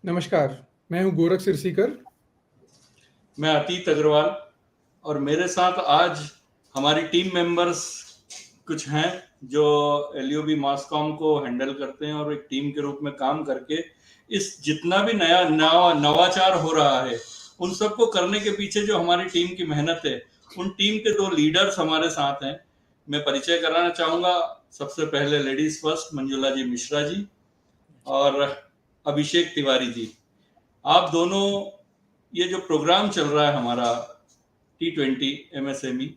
नमस्कार, मैं हूं गोरख सिरसीकर। मैं अतीत अग्रवाल और मेरे साथ आज हमारी टीम मेंबर्स कुछ हैं जो एलयूबी मासकॉम को हैंडल करते हैं और एक टीम के रूप में काम करके इस जितना भी नवाचार हो रहा है उन सबको करने के पीछे जो हमारी टीम की मेहनत है, उन टीम के दो लीडर्स हमारे साथ हैं। मैं परिचय कराना चाहूँगा। सबसे पहले लेडीज फर्स्ट मंजुला जी मिश्रा जी और अभिषेक तिवारी जी। आप दोनों, ये जो प्रोग्राम चल रहा है हमारा T20 MSME,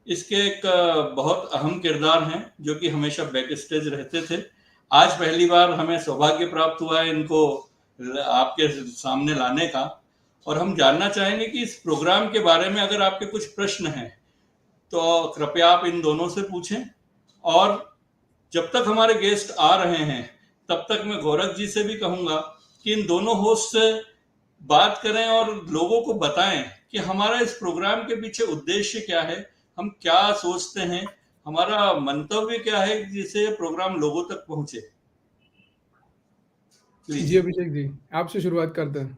इसके एक बहुत अहम किरदार हैं जो कि हमेशा बैक स्टेज रहते थे। आज पहली बार हमें सौभाग्य प्राप्त हुआ है इनको आपके सामने लाने का, और हम जानना चाहेंगे कि इस प्रोग्राम के बारे में अगर आपके कुछ प्रश्न हैं तो कृपया आप इन दोनों से पूछें। और जब तक हमारे गेस्ट आ रहे हैं तब तक मैं गोरख जी से भी कहूँगा कि इन दोनों होस्ट से बात करें और लोगों को बताएं कि हमारा इस प्रोग्राम के पीछे उद्देश्य क्या है, हम क्या सोचते हैं, हमारा मंतव्य क्या है जिससे प्रोग्राम लोगों तक पहुंचे। जी अभिषेक जी, आपसे शुरुआत करते हैं।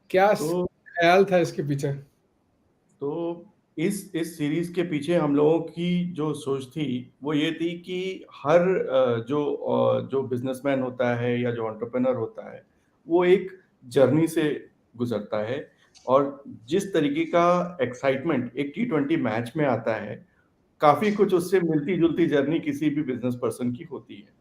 क्या ख्याल था इसके पीछे? तो इस सीरीज के पीछे हम लोगों की जो सोच थी वो ये थी कि हर जो बिजनेसमैन होता है या जो एंटरप्रेन्योर होता है वो एक जर्नी से गुजरता है, और जिस तरीके का एक्साइटमेंट एक T20 मैच में आता है, काफी कुछ उससे मिलती जुलती जर्नी किसी भी बिजनेस पर्सन की होती है।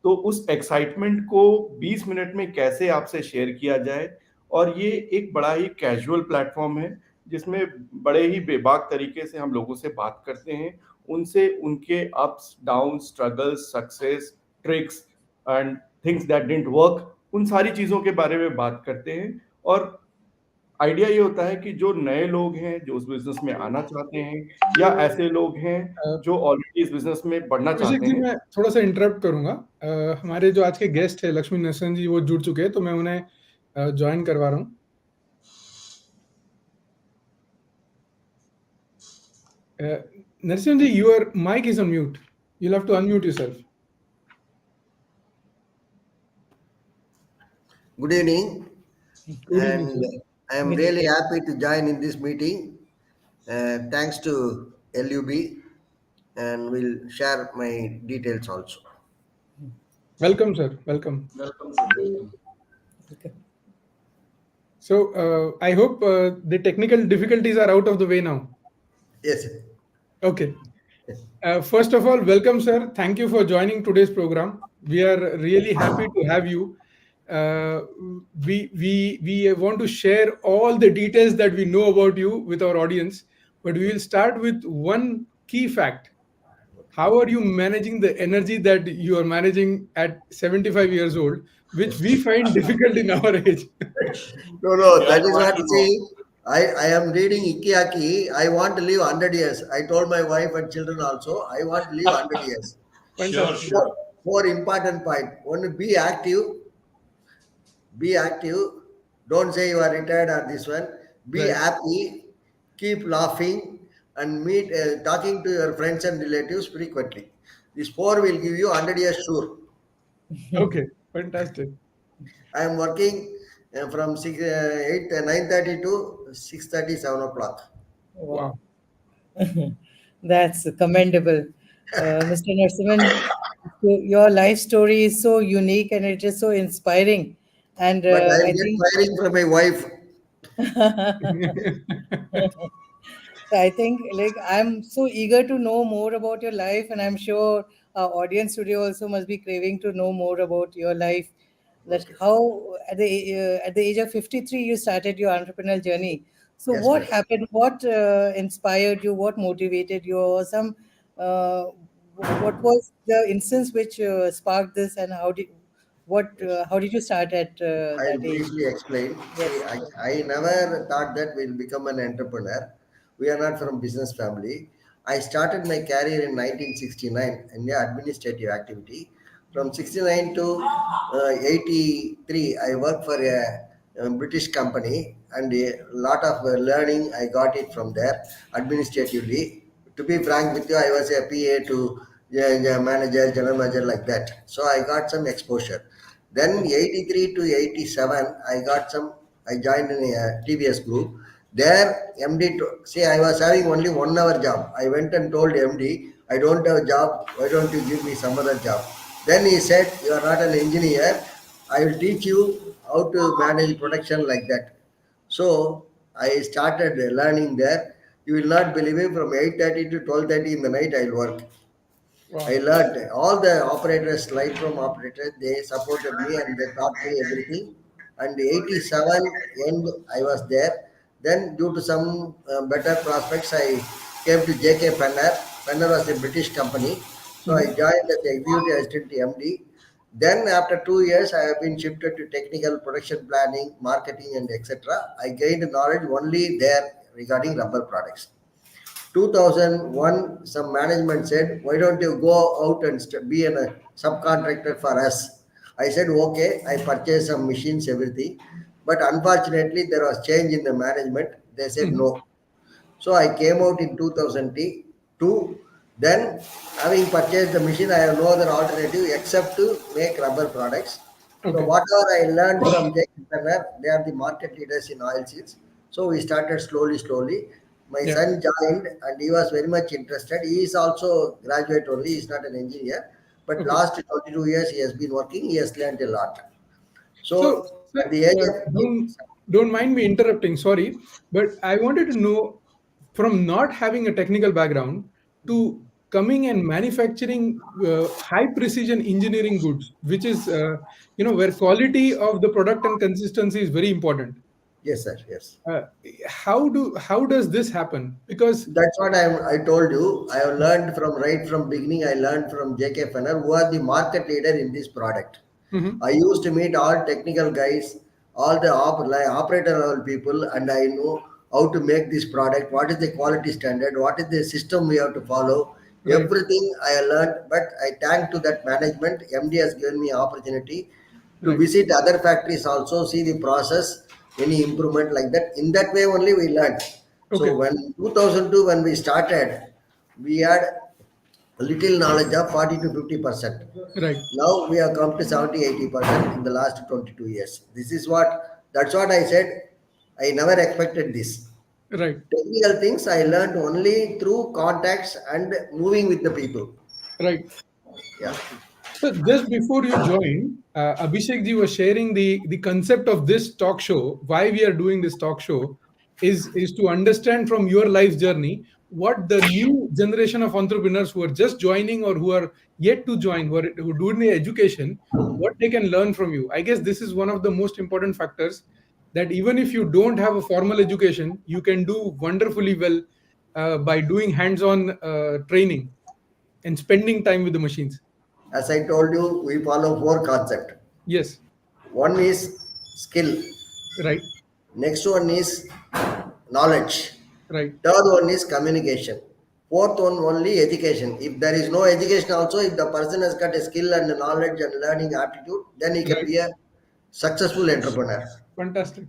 तो उस एक्साइटमेंट को 20 मिनट में कैसे आपसे शेयर किया जाए, और ये एक बड़ा ही कैजुअल प्लेटफॉर्म है जिसमें बड़े ही बेबाक तरीके से हम लोगों से बात करते हैं, उनसे उनके ups down, struggles, success, tricks and things that didn't work, उन सारी चीज़ों के बारे में बात करते हैं। और आइडिया ये होता है कि जो नए लोग हैं जो उस बिजनेस में आना चाहते हैं या ऐसे लोग हैं जो ऑलरेडी इस बिजनेस में बढ़ना चाहते हैं। मैं थोड़ा सा इंटरप्ट करूंगा। हमारे जो आज के गेस्ट है लक्ष्मी नरसिंह जी, वो जुड़ चुके हैं, तो मैं उन्हें ज्वाइन करवा रहा हूँ। Narasimha ji, your mic is on mute, you'll have to unmute yourself. Good evening. And I am really happy to join in this meeting. Thanks to LUB, and will share my details also. Welcome, sir. Welcome. Welcome, sir. Welcome. Okay. So I hope the technical difficulties are out of the way now. Yes, sir. Okay. First of all, welcome, sir. Thank you for joining today's program. We are really happy to have you. We want to share all the details that we know about you with our audience, but we will start with one key fact. How are you managing the energy that you are managing at 75 years old, which we find difficult in our age? No, that is what. See, I am reading Ikiaki. I want to live 100 years. I told my wife and children also, I want to live 100 years. Sure. Four important points. One, be active. Be active. Don't say you are retired or this one. Be happy. Keep laughing and talking to your friends and relatives frequently. These four will give you 100 years sure. Okay, fantastic. I am working from 9:30 to 6:30, 7 o'clock. Wow. That's commendable. Mr. Narasimhan, your life story is so unique and it is so inspiring. And But I I get think firing from my wife. So I think I'm so eager to know more about your life, and I'm sure our audience today also must be craving to know more about your life. That how at the age of 53 you started your entrepreneurial journey. So Yes, what madam. happened? What inspired you? What motivated you? Or uh, what was the instance which sparked this, and how did you start at I'll that age? briefly explain. Yes. See, I never thought that we'll become an entrepreneur. We are not from business family. I started my career in 1969 in the administrative activity. From 69 to 83, I worked for a British company, and a lot of learning I got it from there administratively. To be frank with you, I was a PA to manager, general manager, like that. So I got some exposure. Then 83 to 87, I joined in a TVS group. There, MD, see, I was having only 1 hour job. I went and told MD, I don't have a job. Why don't you give me some other job? Then he said, you are not an engineer. I will teach you how to manage production like that. So I started learning there. You will not believe it. From 8:30 to 12:30 in the night, I'll work. Wow. I learned all the operators, light from operators, they supported me and they taught me everything. And 87 end, I was there. Then, due to some better prospects, I came to JK Fenner. Fenner was a British company. So I Mhm. joined as executive assistant MD. Then, after 2 years, I have been shifted to technical production planning, marketing, and etc. I gained knowledge only there regarding rubber products. 2001, some management said, why don't you go out and be a subcontractor for us? I said, okay. I purchased some machines, everything. But unfortunately, there was change in the management. They said Mhm. no. So I came out in 2002. Then, having purchased the machine, I have no other alternative except to make rubber products. So Okay. whatever I learned from J. Turner, they are the market leaders in oil seeds. So we started slowly, slowly. My Yeah. son joined and he was very much interested. He is also graduate only. He is not an engineer. But Okay. last 22 years he has been working. He has learned a lot. So, So sir, at the age of don't mind me interrupting. Sorry, but I wanted to know, from not having a technical background to coming and manufacturing high precision engineering goods, which is where quality of the product and consistency is very important. yes, sir, yes. Uh, how does this happen? Because That's what I told you. I have learned from right from beginning. I learned from JK Fenner, who are the market leader in this product. Mhm. I used to meet all technical guys, all the like operator level people, and I know how to make this product. What is the quality standard? What is the system we have to follow? Right, Everything I learned, but I thank to that management. MD has given me opportunity to right. visit other factories also, see the process, any improvement like that. In that way only we learned. So Okay, when 2002 when we started, we had little knowledge of 40 to 50%. right, Now we have come to 70, 80% in the last 22 years. That's what I said. I never expected this. right, Technical things I learned only through contacts and moving with the people. right. Yeah. So just before you joined, Abhishek ji was sharing the concept of this talk show. Why we are doing this talk show is to understand from your life journey what the new generation of entrepreneurs who are just joining or who are yet to join, who do the education, what they can learn from you. I guess this is one of the most important factors, that even if you don't have a formal education, you can do wonderfully well by doing hands-on training and spending time with the machines. As I told you, we follow four concepts. Yes. One is skill. Right, Next one is knowledge. right, Third one is communication. Fourth one only education. If there is no education also, if the person has got a skill and knowledge and learning aptitude, then he can right. be a successful entrepreneur. Fantastic.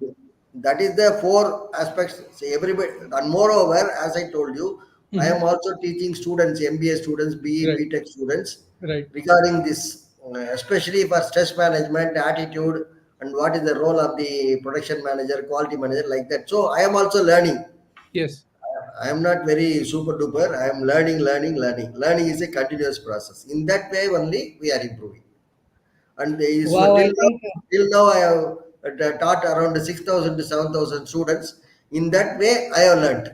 That is the four aspects. See, everybody, and moreover, as I told you, I am Mhm. also teaching students, MBA students, BE, Right, BTech students, right, regarding this, especially for stress management, attitude, and what is the role of the production manager, quality manager, like that. So I am also learning. yes. I am not very super duper. I am learning, learning, learning. Learning is a continuous process. In that way only we are improving. And so Wow, I think till now I have taught around 6,000 to 7,000 students. In that way I have learned.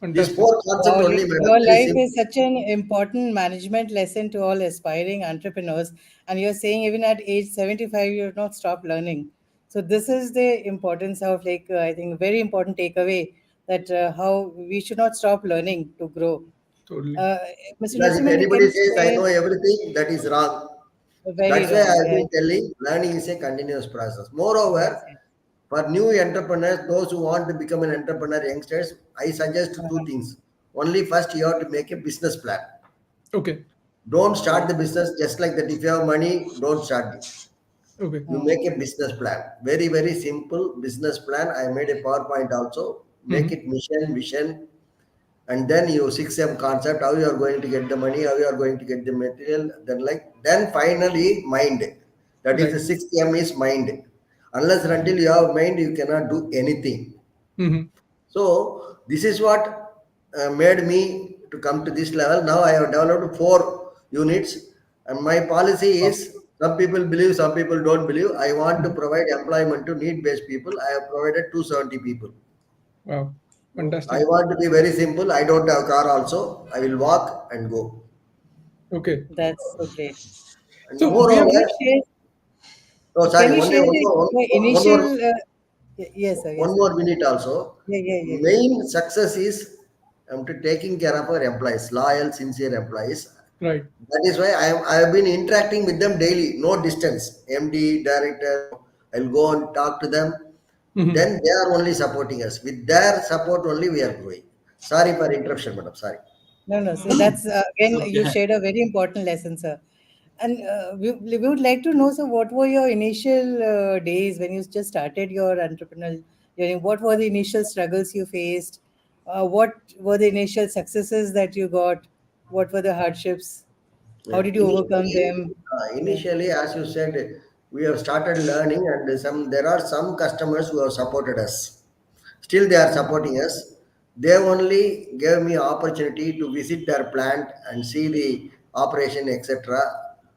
These Fantastic. four concept wow, only, like madam. your Very life simple. is such an important management lesson to all aspiring entrepreneurs. And you're saying even at age 75, you have not stopped learning. So this is the importance of I think very important takeaway that how we should not stop learning to grow. Totally. Uh, Mr. Because if Narasimhan, you anybody can says I share know everything, that is wrong. very That's why I wrong. have Yes, been telling learning is a continuous process. yes, Moreover, yes. for new entrepreneurs, those who want to become an entrepreneur, youngsters, I suggest two Uh-huh. things. Only first you have to make a business plan. Okay, Don't start the business just like that. If you have money, don't start it. okay. You Hmm. make a business plan. Very, very simple business plan. I made a PowerPoint also. Make Mhm. it mission, vision, and then you 6M concept, how you are going to get the money, how you are going to get the material, then finally mind. That is Right. the sixth M is mind. Unless and until you have mind, you cannot do anything. Mm-hmm. So this is what made me to come to this level. Now I have developed 4 units, and my policy Wow. is some people believe, some people don't believe. I want to provide employment to need-based people. I have provided 270 people. Wow. I Fantastic. want to be very simple. I don't have car also. I will walk and go. Okay. That's so great. And So we have. Can moreover, you share? oh sorry, Can you only share one more, your one more, initial? Yes, sir. one Yes, sir. more minute also. Yeah, yeah, yeah, yeah. Main success is to taking care of our employees, loyal, sincere employees. Right. That is why I have been interacting with them daily, no distance. MD, director, no. I'll go and talk to them. Mm-hmm. Then they are only supporting us. With their support only we are growing. Sorry for interruption, madam. Sorry. No, no. So that's It's again, you okay. shared a very important lesson, sir. And we would like to know, so what were your initial days when you just started your entrepreneurial journey? What were the initial struggles you faced? What were the initial successes that you got? What were the hardships? How did you overcome them? Yeah. Initially, as you said, we have started learning, and there are some customers who have supported us. Still, they are supporting us. They only gave me opportunity to visit their plant and see the operation, etc.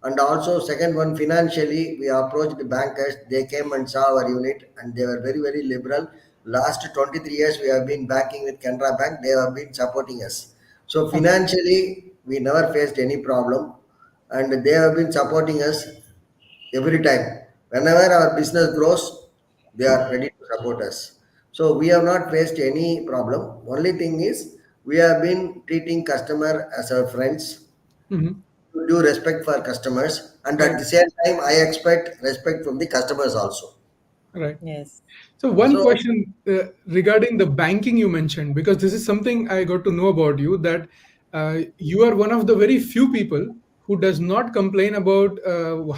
And also, second one, financially, we approached the bankers. They came and saw our unit, and they were very, very liberal. Last 23 years, we have been banking with Canara Bank. They have been supporting us. So Okay. financially, we never faced any problem, and they have been supporting us every time. Whenever our business grows, they are ready to support us. So we have not faced any problem. Only thing is we have been treating customer as our friends, Mm-hmm. to do respect for customers, and at Right. the same time I expect respect from the customers also. Right. Yes. So one So question regarding the banking you mentioned, because this is something I got to know about you, that you are one of the very few people who does not complain about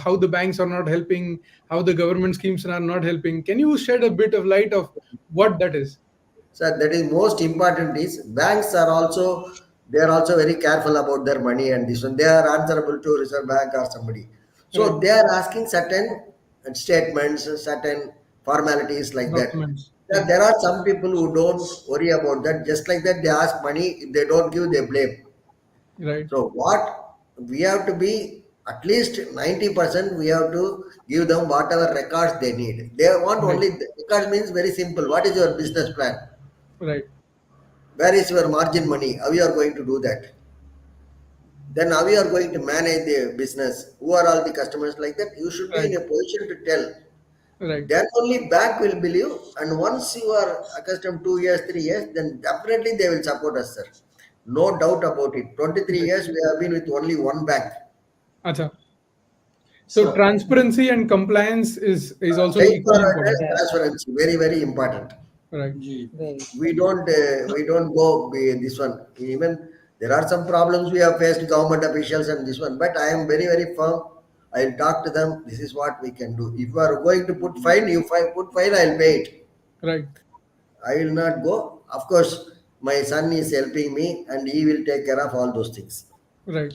how the banks are not helping, how the government schemes are not helping. Can you shed a bit of light of what that is? sir, that is most important is banks are also, they are also very careful about their money, and this one they are answerable to Reserve Bank or somebody. Right. So they are asking certain statements, certain formalities like that. Documents. There Yeah. there are some people who don't worry about that. Just like that, they ask money. If they don't give, they blame. Right. So what we have to be, at least 90%, we have to give them whatever records they need. They want Right. only records means very simple. What is your business plan? Right. Where is your margin money? How you are going to do that? Then how you are going to manage the business? Who are all the customers like that? You should be Right. in a position to tell. Right. Then only bank will believe. And once you are accustomed 2 years, 3 years, then definitely they will support us, sir. No doubt about it. 23 Right. years we have been with only one bank. Acha. So So, transparency and compliance is also equally Straightforwardness, important. Yeah. transparency, very very important. Right. जी, Very. We don't go be this one. Even there are some problems we have faced government officials and this one, but I am very very firm. I'll talk to them. This is what we can do. If you are going to put fine, you put fine. I'll pay it. Right. I will not go. Of course, my son is helping me, and he will take care of all those things. Right.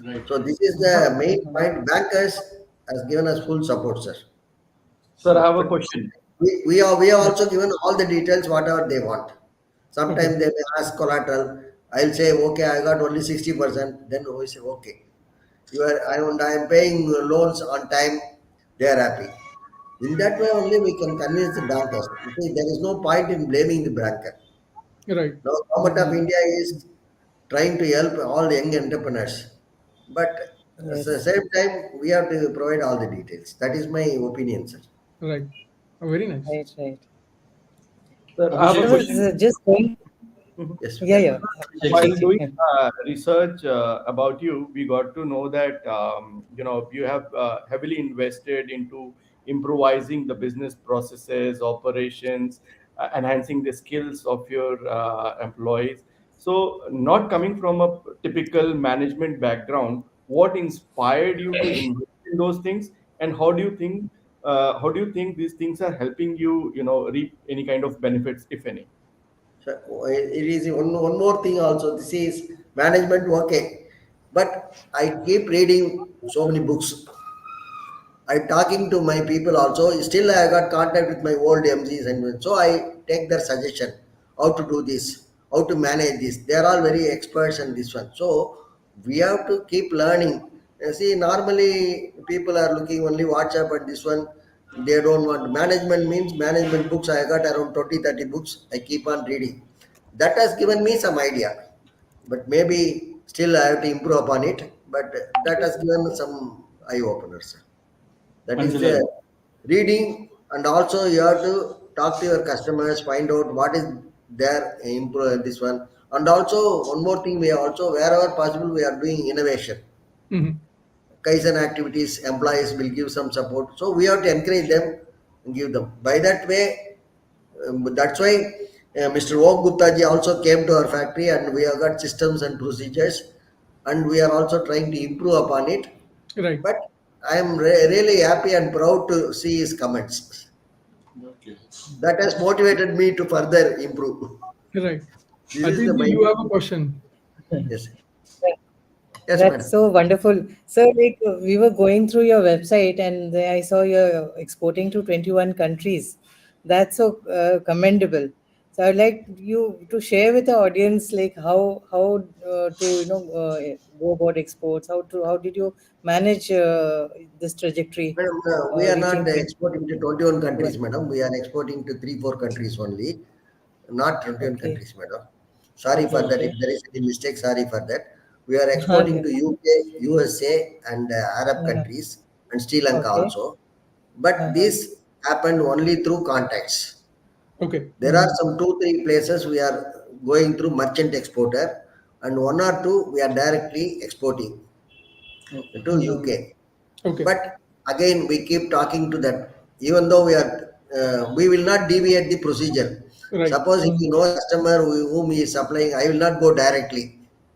right. So this is the main point. Bankers has given us full support, sir. Sir, I have a question. We are also given all the details whatever they want. Okay. Sometimes they may ask collateral. I'll say okay, I got only 60%. Then we say okay, I am paying loans on time. They are happy. In that way only we can convince the bankers. You see, there is no point in blaming the banker. Right. Now, Government of India is trying to help all the young entrepreneurs, but at the Yes. same time we have to provide all the details. That is my opinion, sir. Right. Oh, very nice. Right. Right. Sir, I have a Abhishek, So question. just going. Yes, Yeah. sir. Yeah. Abhishek While sir. Abhishek ji. doing research about you, we got to know that you have heavily invested into improvising the business processes, operations, enhancing the skills of your employees. So, not coming from a typical management background, what inspired you to invest in those things, and how do you think these things are helping you, reap any kind of benefits, if any? So, it is one more thing also. This is management, okay, but I keep reading so many books. I'm talking to my people also. Still, I got contact with my old MCs, and so I take their suggestion how to do this, how to manage this. They are all very experts in this one. So we have to keep learning. See, normally people are looking only WhatsApp and this one. They don't want management means management books. I got around 20, 30 books. I keep on reading. That has given me some idea, but maybe still I have to improve upon it. But that has given some eye openers. That is Anjali. the reading, and also you have to talk to your customers, find out what is their improve this one. And also one more thing, we are also wherever possible we are doing innovation. Mhm. Kaizen activities, employees will give some support. So we have to encourage them and give them. By that way, that's why Mr. Om Gupta ji also came to our factory, and we have got systems and procedures, and we are also trying to improve upon it. Right. But I am really happy and proud to see his comments. Okay. That has motivated me to further improve. Right. This is the Ajit, mind. you have a question. Yes, yes, That's madam. so wonderful. So, like, we were going through your website and I saw you're exporting to 21 countries. That's so commendable. So, I'd like you to share with the audience, like, how to go about exports. How did you manage this trajectory, Madam, we are reaching not 21? exporting to 21 countries, madam. We are exporting to 3, 4 countries only, not 21 Okay, countries, madam. Sorry for that. okay. If there is any mistake, sorry for that. We are exporting to UK, USA, and Arab Uh-huh. countries and Sri Lanka Okay. also. But Uh-huh. this happened only through contacts. Okay. There are some 2, 3 places we are going through merchant exporter, and 1 or 2 we are directly exporting to Uh-huh. UK. Okay. But again, we keep talking to that. Even though we will not deviate the procedure. Right. Suppose if you know a customer whom he is supplying, I will not go directly.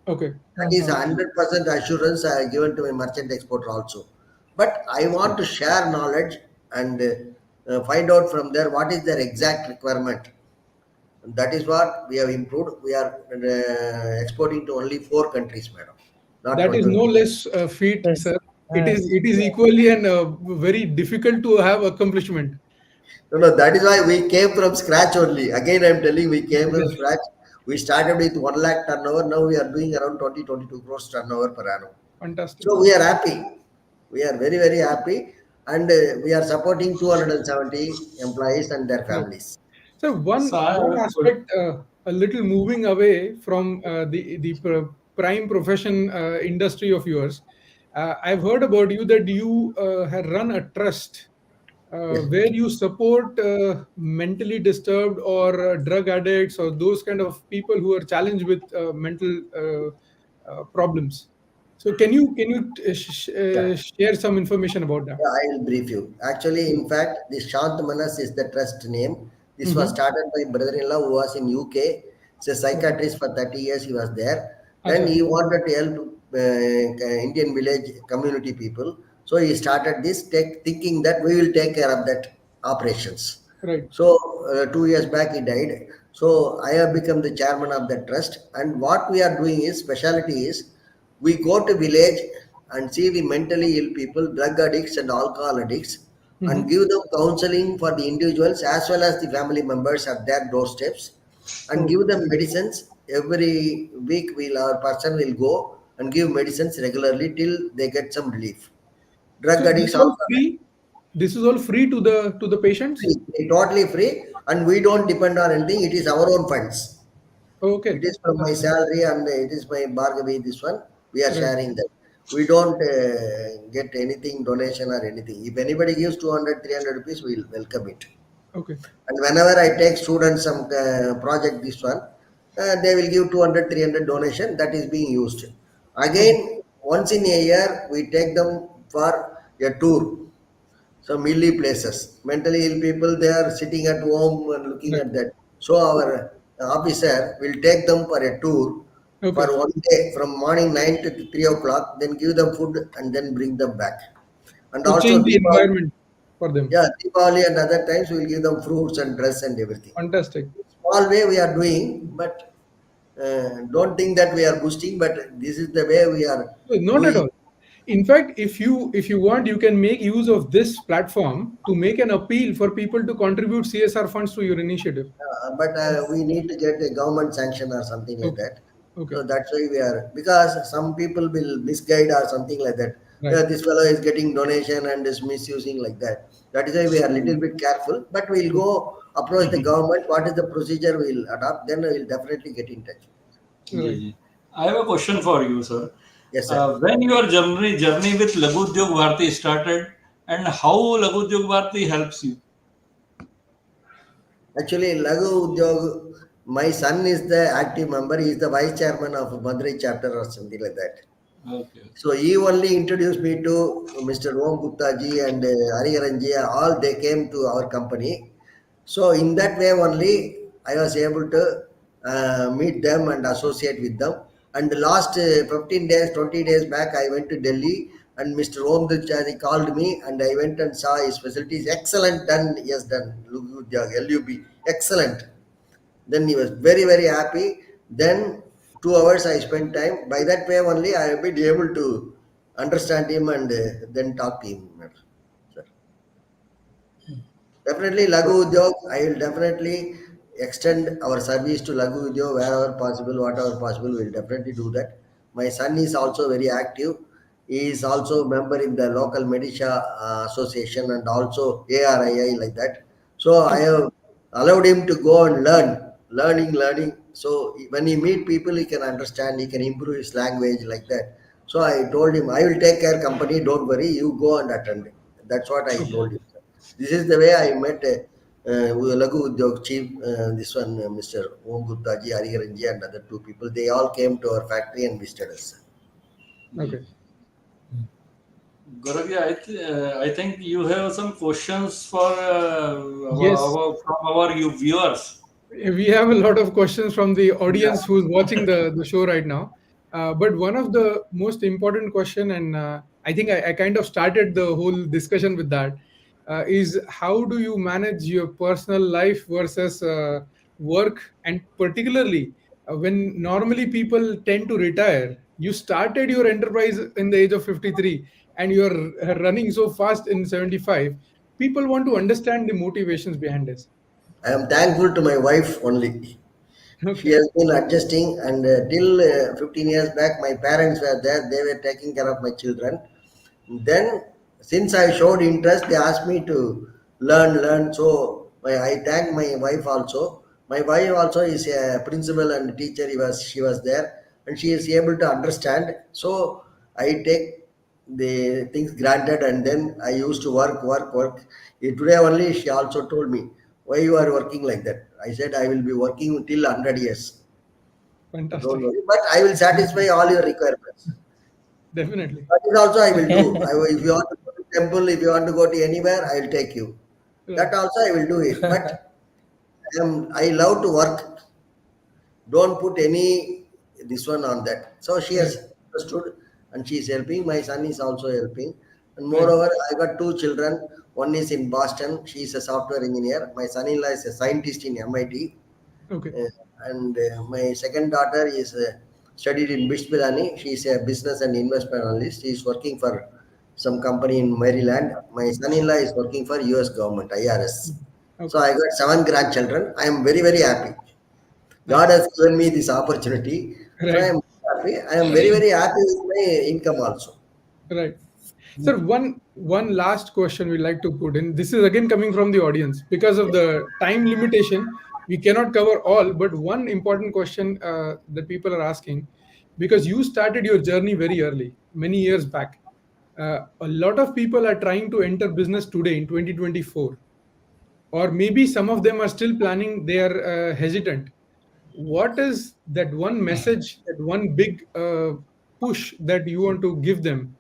Okay. That is Uh-huh. 100% assurance I given to my merchant exporter also. But I want to share knowledge and find out from there what is their exact requirement. That is what we have improved. We are exporting to only 4 countries, madam, not That is no 20. less feat, Yes. sir. It Uh, is it is equally and very difficult to have accomplishment. No, no, that is why we came from scratch only. Again, I'm telling we came from Right. scratch. We started with 1 lakh turnover. Now we are doing around 20, 22 crores turnover per annum. Fantastic. So we are happy. We are very, very happy. And we are supporting 270 employees and their Right. families. So So I have one a aspect, a little moving away from prime profession industry of yours. I've heard about you that you have run a trust Yes. where you support mentally disturbed or drug addicts or those kind of people who are challenged with mental problems. So Yeah. share some information about that? Yeah, I will brief you. Actually, in fact, the Shant Manas is the trust name. This was Mm-hmm. started by brother-in-law who was in UK. He's a Okay. psychiatrist for 30 years. He was there. Then Acha. he wanted to help Indian village community people. So he started this thinking that we will take care of that operations. Right. So 2 years back he died. So I have become the chairman of that trust. And what we are doing is specialty is we go to village and see the mentally ill people, drug addicts and alcohol addicts, and Mm-hmm. give them counseling for the individuals as well as the family members at their doorsteps, and Oh. give them medicines every week. Will our person will go and give medicines regularly till they get some relief. Drug So this addicts is all also free. This is all free to the patients. totally free, and we don't depend on anything. It is our own funds. It Okay, is from my salary and it is my Bhargavi, this one. We are right. sharing that. We don't get anything, donation or anything. If anybody gives 200, 300 rupees, we'll welcome it. Okay, And whenever I take students some project, this one, they will give 200, 300 donation that is being used. okay, Again, once in a year, we take them for a tour, some hilly places. Mentally ill people, they are sitting at home and looking right. at that. So our officer will take them for a tour for Okay. 1 day from morning 9 to 3 o'clock, then give them food and then bring them back. And To also change the Deepavali, environment for them. yeah, Deepavali and other times we will give them fruits and dress and everything. Fantastic. Small way we are doing, but don't think that we are boosting, but this is the way we are Not at doing. all. In fact, if you want, you can make use of this platform to make an appeal for people to contribute CSR funds to your initiative. But we need to get a government sanction or something like Okay. that. Okay. So that's why we are, because some people will misguide or something like that. Right. This fellow is getting donation and is misusing like that. That is why we are little bit careful. But we'll go approach the government. What is the procedure we'll adopt? Then we'll definitely get in touch. जी Right. जी I have a question for you, sir. Yes, sir. When your journey with Laghu Udyog Bharati started, and how Laghu Udyog Bharati helps you? Actually, Laghu Udyog, my son is the active member. He is the vice chairman of Madurai chapter or something like that. Okay. So he only introduced me to Mr. Om Gupta ji and Hariharan ji. All they came to our company. So in that way only I was able to meet them and associate with them. And the last 15 days, 20 days back, I went to Delhi and Mr. Om Dulchadi called me and I went and saw his facilities. Excellent done. Yes, done. LUB. Excellent. Then he was very, very happy. Then 2 hours I spent time. By that way only I have been able to understand him and then talk to him. Sir. Definitely Laghu Udyog, I will definitely extend our service to Laghu Udyog wherever possible, whatever possible, we will definitely do that. My son is also very active. He is also member in the local Medisha association and also ARII like that. So I have allowed him to go and learning. So when he meet people, he can understand, he can improve his language like that. So I told him, I will take care company, don't worry, you go and attend. That's what I told him. This is the way I met Laghu Udyog chief, this one, Mr. Om Gupta ji, Hariharan ji, and other two people. They all came to our factory and visited us. Okay. Gaurav, I think you have some questions for Yes. from our you viewers. We have a lot of questions from the audience who's watching the show right now. But one of the most important question, and I think I kind of started the whole discussion with that, is how do you manage your personal life versus work, and particularly when normally people tend to retire. You started your enterprise in the age of 53, and you're running so fast in 75. People want to understand the motivations behind this. I am thankful to my wife only. She Okay. has been adjusting, and till 15 years back, my parents were there. They were taking care of my children. Then, since I showed interest, they asked me to learn. So I thank my wife also. My wife also is a principal and teacher. She was there, and she is able to understand. So I take the things granted, and then I used to work. Today only she also told me, why you are working like that. I said I will be working till 100 years. So don't Fantastic. worry, but I will satisfy all your requirements. Definitely. That is also I will do. If you want to go to temple, if you want to go to anywhere, I will take you. Right. That also I will do it. But I love to work. Don't put any this one on that. So she Right. has understood and she is helping. My son is also helping. And Right. moreover, I got two children. One is in Boston. She is a software engineer. My son-in-law is a scientist in MIT. Okay. And my second daughter is studied in Bishbilani. She is a business and investment analyst. She is working for some company in Maryland. My son-in-law is working for US government, IRS. So Okay. I got seven grandchildren. I am very, very happy. God Nice. has given me this opportunity. So I Right. am happy. I am very, very happy with my income also. Right. Sir, one last question we like to put in. This is again coming from the audience. Because of the time limitation, we cannot cover all, but one important question that people are asking, because you started your journey very early, many years back. A lot of people are trying to enter business today in 2024, or maybe some of them are still planning, they are hesitant. What is that one message, that one big push that you want to give them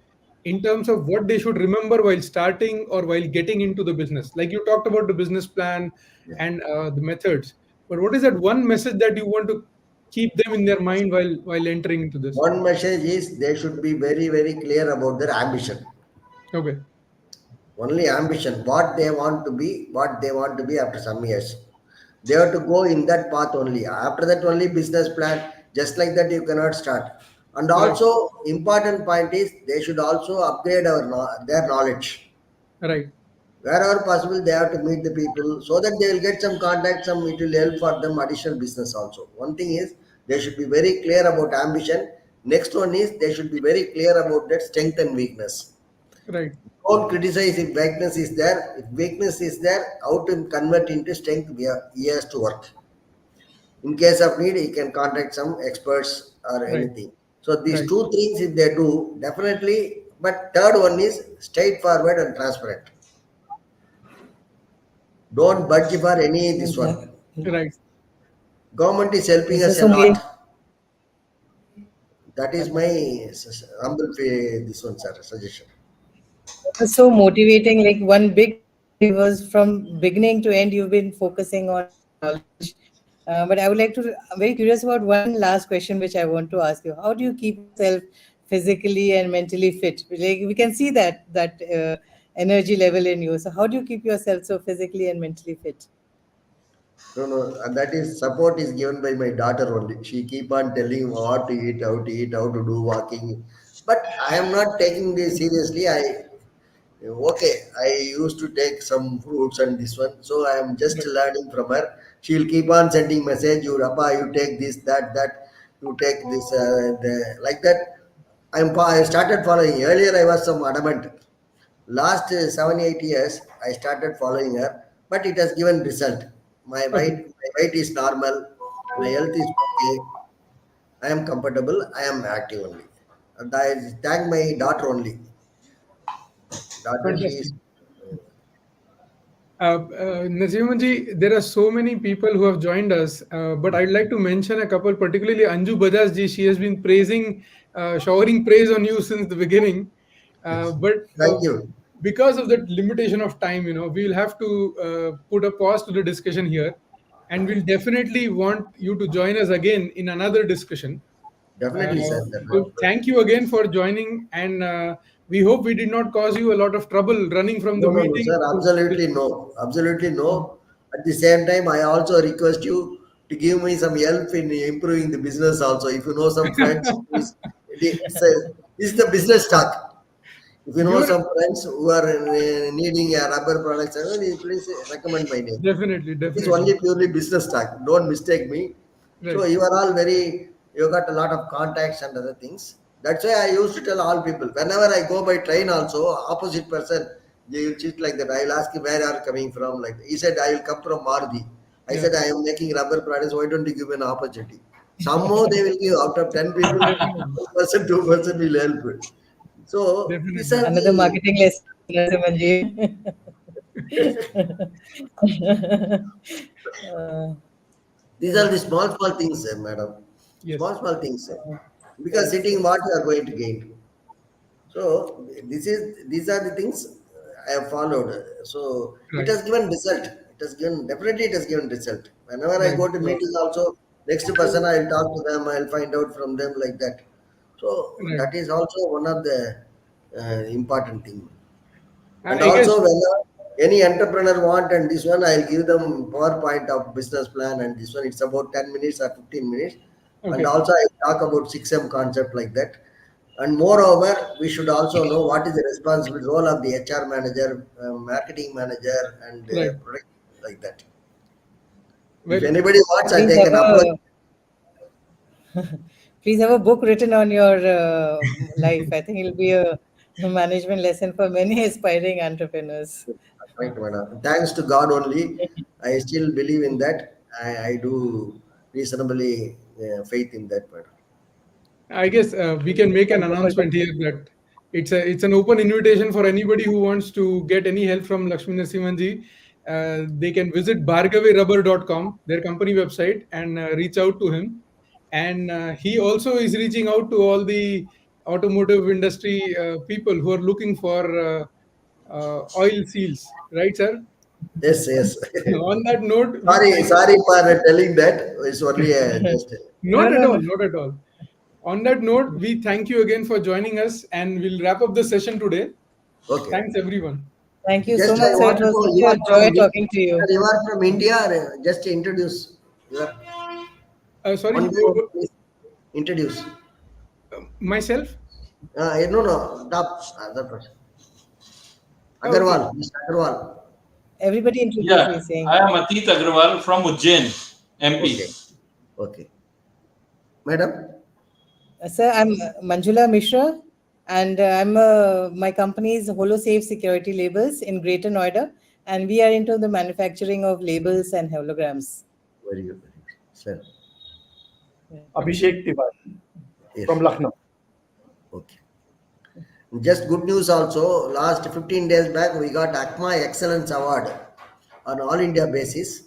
in terms of what they should remember while starting or while getting into the business? Like you talked about the business plan Yeah. and the methods, but what is that one message that you want to keep them in their mind while entering into this? One message is they should be very, very clear about their ambition. Okay. Only ambition, what they want to be after some years. They have to go in that path only. After that, only business plan. Just like that, you cannot start. And Right. also, important point is they should also upgrade their knowledge. Right. Wherever possible, they have to meet the people so that they will get some contact, some it will help for them additional business also. One thing is they should be very clear about ambition. Next one is they should be very clear about that strength and weakness. Right. Don't criticize if weakness is there. If weakness is there, how to convert into strength, he has to work. In case of need, he can contact some experts or Right. anything. So these Right. two things, if they do, definitely. But third one is straightforward and transparent. Don't budge for any this one. Right. Government is This helping is us so a lot. motivating. That is my humble this one, sir, suggestion. It was so motivating. Like one big takeaway was from beginning to end, you've been focusing on knowledge. But I would like to, I'm very curious about one last question which I want to ask you. How do you keep yourself physically and mentally fit? Like we can see that energy level in you. So how do you keep yourself so physically and mentally fit? No, no, and that is support is given by my daughter only. She keep on telling what to eat, how to do walking. But I am not taking this seriously. Okay, I used to take some fruits and this one, so I am just Right. learning from her. She will keep on sending message. You, Appa, you take this, that. You take this, like that. I started following. Earlier, I was some adamant. Last 7 8 years, I started following her, but it has given result. Okay. My weight is normal. My health is okay. I am comfortable. I am active only. And I thank my daughter only. Daughter, she Fantastic. is. Nasimanji, there are so many people who have joined us, but I'd like to mention a couple, particularly Anju Bajaj ji. She has been praising, showering praise on you since the beginning. But Thank you. because of that limitation of time, we'll have to put a pause to the discussion here, and we'll definitely want you to join us again in another discussion. Uh, Definitely, sir. so Definitely. thank you again for joining, and we hope we did not cause you a lot of trouble running from the No, no, no, meeting sir. to Absolutely no. Absolutely no. At the same time, I also request you to give me some help in improving the business also. If you know some friends, please, this is the business talk. If you know you're some friends who are needing a rubber products, please recommend my name. definitely, It is definitely. only purely business talk. Don't mistake me. So Right. you are all very, you got a lot of contacts and other things. That's why I used to tell all people. Whenever I go by train, also opposite person, they will cheat like that. I will ask him where are you coming from. Like that. He said, I will come from Maruti. I Yeah, said, I am making rubber products. Why don't you give me an opportunity? Somehow they will give out of 10 people, definitely, 1%, 2% will help. So these definitely. are Another the marketing lesson, Narasimhanji. uh, these are the small small things, madam. Yes. Small small things. Because yes, sitting, what yes. you are going to gain. So these are the things I have followed. So it Right. has given result. It has given definitely it has given result. Whenever I Right. go to meeting, also next person I'll talk to them. I'll find out from them like that. So Right. that is also one of the important thing. And I guess. also whenever any entrepreneur want and this one I'll give them PowerPoint of business plan and this one it's about 10 minutes or 15 minutes. And Okay. also I talk about 6M concept like that. And moreover, we should also know what is the responsible role of the HR manager, marketing manager, and Right. product like that. If Well, anybody wants, I Please take have an approach. a please have a book written on your life. I think it'll be a management lesson for many aspiring entrepreneurs. Right, madam. Thanks to God only, I still believe in that. I do reasonably faith in that, madam. I guess we can make an announcement here that it's an open invitation for anybody who wants to get any help from Lakshmi Narasimhanji. They can visit bhargavirubber.com, their company website, and reach out to him. And he also is reaching out to all the automotive industry people who are looking for oil seals, right, sir? Yes, yes. On that note, Sorry for telling that. It's only just No, not at no, all, no. not at all. On that note, we thank you again for joining us, and we'll wrap up the session today. okay. Thanks, everyone. Thank you so Just I much, sir. want It to was know such you a are from joy talking to you. you are from India. Or, just introduce. You are Sorry, one day. Please introduce. Myself? No, top other person. Okay. Agarwal, Mr. Agarwal. Everybody introduce Yeah, me saying. I am Atit Agrawal from Ujjain, MP. Okay, okay. Madam? Sir, I'm Manjula Mishra, and my company is HoloSafe Security Labels in Greater Noida, and we are into the manufacturing of labels and holograms. Very good, very good. Sir, Abhishek Tiwari yes. from Lucknow. Okay. Just good news also, last 15 days back, we got ACMA Excellence Award on all India basis.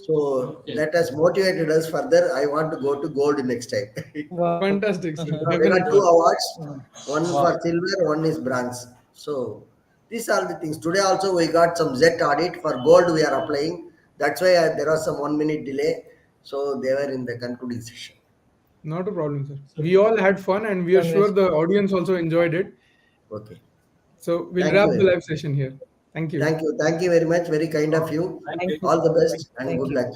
So Okay. that has motivated us further. I want to go to gold next time. Wow. Fantastic, sir. We got Definitely. 2 awards, one Wow. for silver, one is bronze. So these are the things. Today also we got some Z audit for gold we are applying. That's why there was some 1 minute delay. So they were in the concluding session. Not a problem, sir. We all had fun, and we are sure the audience also enjoyed it. Okay. So we'll Thank wrap you. the live session here. Thank you. Thank you. Thank you very much. Very kind of you. Thank Thank you. you. All the best and Thank good you. luck.